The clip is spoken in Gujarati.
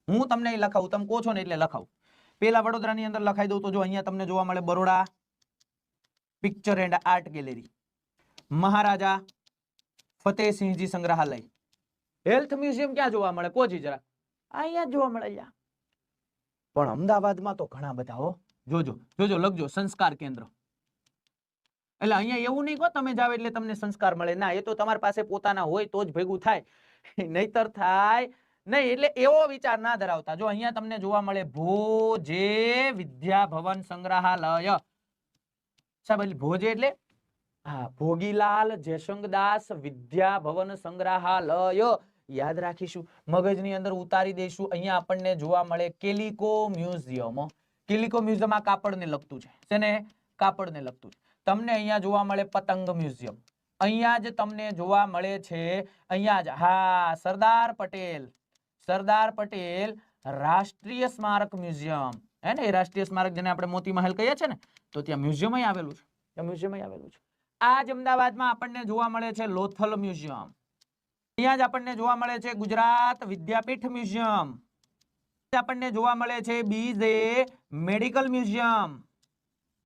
હું તમને લખાવું, તમે કહો છો ને એટલે લખાવું. પેલા વડોદરાની અંદર લખાઈ દઉં તો જો અહીંયા તમને જોવા મળે Baroda picture and art gallery, Maharaja Fatehsinhji સંગ્રહાલય. હેલ્થ મ્યુઝિયમ ક્યાં જોવા મળે? કોજી જરા. અહીંયા જોવા મળે. અહીંયા પણ અમદાવાદમાં તો ઘણા બધા હો. જોજો જોજો, લખજો સંસ્કાર કેન્દ્ર. એટલે અહીંયા એવું નહીં કહો તમે જાવ એટલે તમને સંસ્કાર મળે. ના, એ તો તમારી પાસે પોતાના હોય તો જ ભેગું થાય, નહીતર થાય નહીં. એટલે એવો વિચાર ના ધરાવતા. જો અહીંયા તમને જોવા મળે ભોજે વિદ્યાભવન સંગ્રહાલય. સાહેબ ભોજે એટલે હા, ભોગીલાલ જેસંગદાસ વિદ્યાભવન સંગ્રહાલય. યાદ રાખીશું, મગજની અંદર ઉતારી દઈશું. અહીંયા આપણને જોવા મળે કેલિકો મ્યુઝિયમ. કેલિકો મ્યુઝિયમ આ કાપડને લગતું છે. શેને? કાપડને લગતું છે. તમને અહીંયા જોવા મળે પતંગ મ્યુઝિયમ. અહીંયા જ તમને જોવા મળે છે, અહીંયા જ હા, સરદાર પટેલ રાષ્ટ્રીય સ્મારક મ્યુઝિયમ. હે ને, એ રાષ્ટ્રીય સ્મારક જેને આપણે મોતી મહેલ કહીએ છીએ ને, તો ત્યાં મ્યુઝિયમ આવેલું છે. ત્યાં મ્યુઝિયમ આવેલું છે. આ જ અમદાવાદમાં આપણને જોવા મળે છે લોથલ મ્યુઝિયમ. અહીંયા જ આપણને જોવા મળે છે ગુજરાત વિદ્યાપીઠ મ્યુઝિયમ. આપણને જોવા મળે છે બીજે મેડિકલ મ્યુઝિયમ.